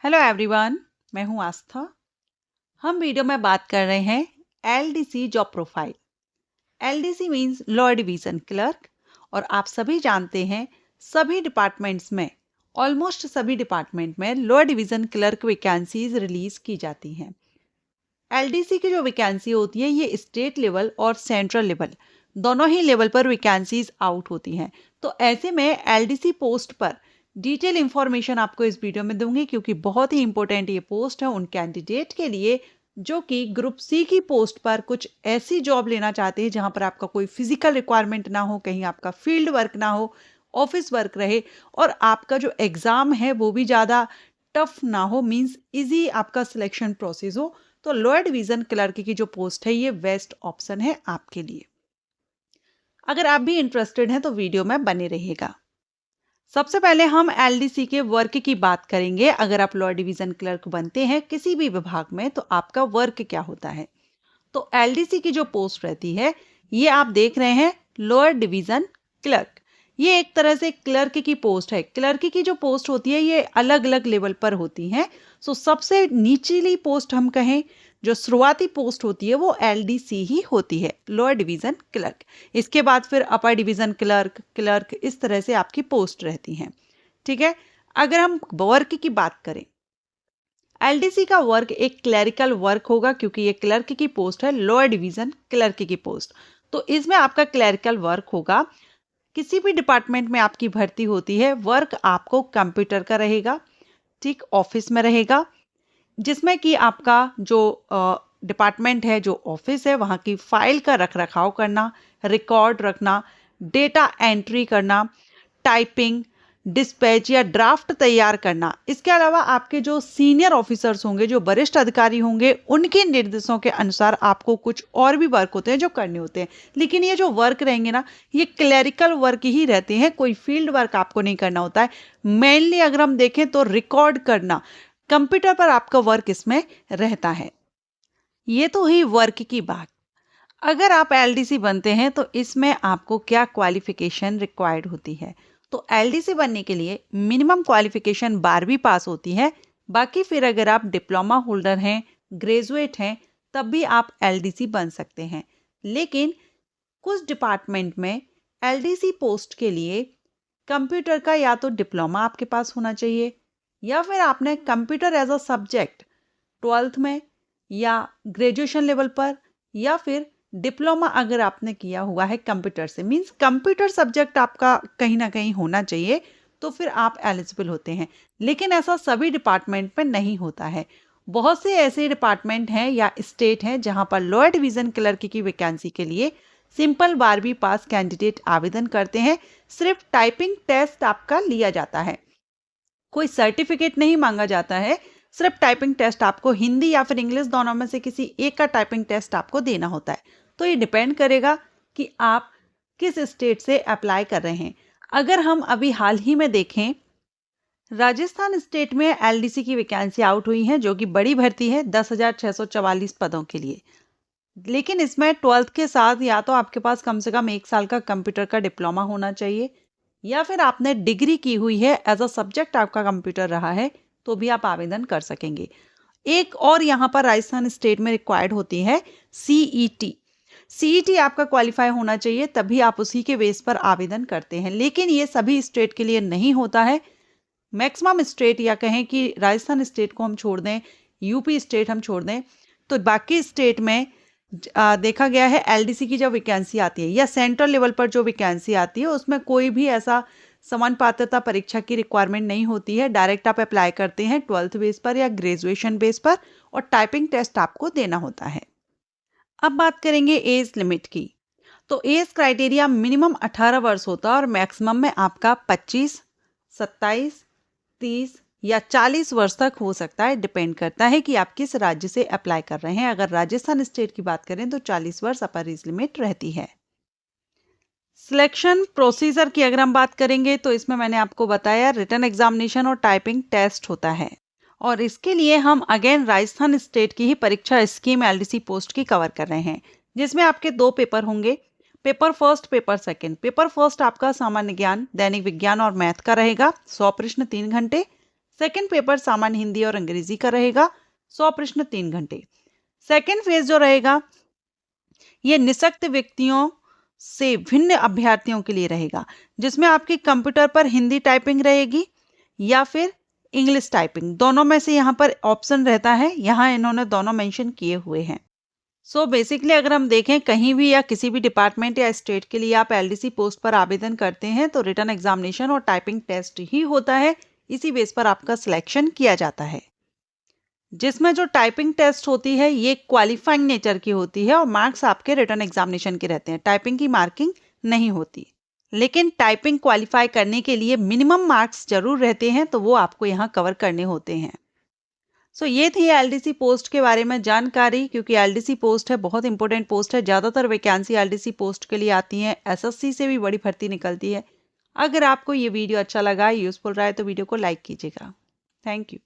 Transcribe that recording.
Hello everyone, मैं हूं आस्था। हम वीडियो में बात कर रहे हैं LDC job profile. LDC means law division clerk. और आप सभी जानते हैं सभी डिपार्टमेंट्स में, ऑलमोस्ट सभी डिपार्टमेंट में law division clerk vacancies release की जाती हैं। एलडीसी की जो वैकेंसी होती है ये स्टेट लेवल और सेंट्रल लेवल दोनों ही लेवल पर वैकेंसीज आउट होती हैं। तो ऐसे में एलडीसी पोस्ट पर डिटेल इंफॉर्मेशन आपको इस वीडियो में दूंगी, क्योंकि बहुत ही इंपॉर्टेंट ये पोस्ट है उन कैंडिडेट के लिए जो कि ग्रुप सी की पोस्ट पर कुछ ऐसी जॉब लेना चाहते हैं जहां पर आपका कोई फिजिकल रिक्वायरमेंट ना हो, कहीं आपका फील्ड वर्क ना हो, ऑफिस वर्क रहे और आपका जो एग्जाम है वो भी ज़्यादा टफ ना हो, मींस इजी आपका सिलेक्शन प्रोसेस हो। तो लोअर डिवीजन क्लर्क की जो पोस्ट है ये बेस्ट ऑप्शन है आपके लिए। अगर आप भी इंटरेस्टेड हैं तो वीडियो में बने रहिएगा। सबसे पहले हम एलडीसी के वर्क की बात करेंगे। अगर आप लोअर डिवीजन क्लर्क बनते हैं किसी भी विभाग में तो आपका वर्क क्या होता है। तो एलडीसी की जो पोस्ट रहती है ये आप देख रहे हैं लोअर डिवीजन क्लर्क। ये एक तरह से क्लर्क की पोस्ट है। क्लर्क की जो पोस्ट होती है ये अलग अलग लेवल पर होती हैं। सो सबसे निचली पोस्ट हम कहें, जो शुरुआती पोस्ट होती है वो एलडीसी ही होती है, लोअर डिवीजन क्लर्क। इसके बाद फिर अपर डिवीजन क्लर्क, क्लर्क, इस तरह से आपकी पोस्ट रहती हैं। ठीक है। अगर हम वर्क की बात करें, एलडीसी का वर्क एक क्लरिकल वर्क होगा, क्योंकि ये क्लर्क की पोस्ट है, लोअर डिवीजन क्लर्क की पोस्ट। तो इसमें आपका क्लरिकल वर्क होगा। किसी भी डिपार्टमेंट में आपकी भर्ती होती है, वर्क आपको कंप्यूटर का रहेगा, ठीक, ऑफिस में रहेगा, जिसमें कि आपका जो डिपार्टमेंट है, जो ऑफिस है, वहाँ की फाइल का रख रखाव करना, रिकॉर्ड रखना, डेटा एंट्री करना, टाइपिंग, डिस्पैच या ड्राफ्ट तैयार करना। इसके अलावा आपके जो सीनियर ऑफिसर्स होंगे, जो वरिष्ठ अधिकारी होंगे, उनके निर्देशों के अनुसार आपको कुछ और भी वर्क होते हैं जो करने होते हैं। लेकिन ये जो वर्क रहेंगे ना, ये क्लरिकल वर्क ही रहते हैं, कोई फील्ड वर्क आपको नहीं करना होता है। मेनली अगर हम देखें तो रिकॉर्ड करना, कंप्यूटर पर आपका वर्क इसमें रहता है। ये तो ही वर्क की बात। अगर आप एलडीसी बनते हैं तो इसमें आपको क्या क्वालिफिकेशन रिक्वायर्ड होती है। तो एलडीसी बनने के लिए मिनिमम क्वालिफिकेशन 12वीं पास होती है। बाकी फिर अगर आप डिप्लोमा होल्डर हैं, ग्रेजुएट हैं, तब भी आप एलडीसी बन सकते हैं। लेकिन कुछ डिपार्टमेंट में एलडीसी पोस्ट के लिए कंप्यूटर का या तो डिप्लोमा आपके पास होना चाहिए, या फिर आपने computer as a subject 12th में या ग्रेजुएशन लेवल पर, या फिर डिप्लोमा अगर आपने किया हुआ है कंप्यूटर से, मींस कंप्यूटर सब्जेक्ट आपका कहीं ना कहीं होना चाहिए, तो फिर आप एलिजिबल होते हैं। लेकिन ऐसा सभी डिपार्टमेंट में नहीं होता है। बहुत से ऐसे डिपार्टमेंट हैं या स्टेट हैं जहां पर लोअर डिवीजन क्लर्क की वैकेंसी के लिए सिंपल 12वीं पास कैंडिडेट आवेदन करते हैं। सिर्फ टाइपिंग टेस्ट आपका लिया जाता है, कोई सर्टिफिकेट नहीं मांगा जाता है। सिर्फ टाइपिंग टेस्ट आपको हिंदी या फिर इंग्लिश दोनों में से किसी एक का टाइपिंग टेस्ट आपको देना होता है। तो ये डिपेंड करेगा कि आप किस स्टेट से अप्लाई कर रहे हैं। अगर हम अभी हाल ही में देखें, राजस्थान स्टेट में एलडीसी की वैकेंसी आउट हुई है, जो कि बड़ी भर्ती है, 10,644 पदों के लिए। लेकिन इसमें 12th के साथ या तो आपके पास कम से कम 1 साल का कंप्यूटर का डिप्लोमा होना चाहिए, या फिर आपने डिग्री की हुई है, एज अ सब्जेक्ट आपका कंप्यूटर रहा है, तो भी आप आवेदन कर सकेंगे। एक और यहाँ पर राजस्थान स्टेट में रिक्वायर्ड होती है सीईटी। सीईटी आपका क्वालिफाई होना चाहिए, तभी आप उसी के बेस पर आवेदन करते हैं। लेकिन ये सभी स्टेट के लिए नहीं होता है। मैक्सिमम स्टेट, या कहें कि राजस्थान स्टेट को हम छोड़ दें, यूपी स्टेट हम छोड़ दें, तो बाकी स्टेट में देखा गया है एलडीसी की जब वैकेंसी आती है या सेंट्रल लेवल पर जो वैकेंसी आती है, उसमें कोई भी ऐसा समान पात्रता परीक्षा की रिक्वायरमेंट नहीं होती है। डायरेक्ट आप अप्लाई करते हैं 12th बेस पर या ग्रेजुएशन बेस पर, और टाइपिंग टेस्ट आपको देना होता है। अब बात करेंगे एज लिमिट की। तो एज क्राइटेरिया मिनिमम 18 वर्ष होता है और मैक्सिमम में आपका 25, 27, 30 या 40 वर्ष तक हो सकता है। डिपेंड करता है कि आप किस राज्य से अप्लाई कर रहे हैं। अगर राजस्थान स्टेट की बात करें तो 40 वर्ष अपर एज लिमिट रहती है। सिलेक्शन प्रोसीजर की अगर हम बात करेंगे तो इसमें मैंने आपको बताया रिटन एग्जामिनेशन और टाइपिंग टेस्ट होता है। और इसके लिए हम अगेन राजस्थान स्टेट की ही परीक्षा स्कीम एलडीसी पोस्ट की कवर कर रहे हैं, जिसमें आपके 2 पेपर होंगे, paper first, paper second. Paper first आपका सामान्य ज्ञान, दैनिक विज्ञान और मैथ का रहेगा, 100 प्रश्न 3 घंटे। सेकंड पेपर सामान्य हिंदी और अंग्रेजी का रहेगा। 100 प्रश्न 3 घंटे। सेकंड फेज जो रहेगा ये निःशक्त व्यक्तियों से भिन्न अभ्यर्थियों के लिए रहेगा, जिसमें आपकी कंप्यूटर पर हिंदी टाइपिंग रहेगी या फिर इंग्लिश टाइपिंग, दोनों में से यहाँ पर ऑप्शन रहता है। यहाँ इन्होंने दोनों मेंशन किए हुए हैं। सो बेसिकली अगर हम देखें कहीं भी या किसी भी डिपार्टमेंट या स्टेट के लिए आप एलडीसी पोस्ट पर आवेदन करते हैं तो रिटन एग्जामिनेशन और टाइपिंग टेस्ट ही होता है। इसी बेस पर आपका सिलेक्शन किया जाता है, जिसमें जो टाइपिंग टेस्ट होती है ये क्वालिफाइंग नेचर की होती है और मार्क्स आपके रिटन एग्जामिनेशन के रहते हैं। टाइपिंग की मार्किंग नहीं होती, लेकिन टाइपिंग क्वालिफाई करने के लिए मिनिमम मार्क्स जरूर रहते हैं, तो वो आपको यहाँ कवर करने होते हैं। सो ये थी एलडीसी पोस्ट के बारे में जानकारी, क्योंकि एलडीसी पोस्ट है बहुत इंपॉर्टेंट पोस्ट है। ज़्यादातर वैकेंसी एलडीसी पोस्ट के लिए आती हैं, एसएससी से भी बड़ी भर्ती निकलती है। अगर आपको ये वीडियो अच्छा लगा, यूजफुल रहा है तो वीडियो को लाइक कीजिएगा। Thank you.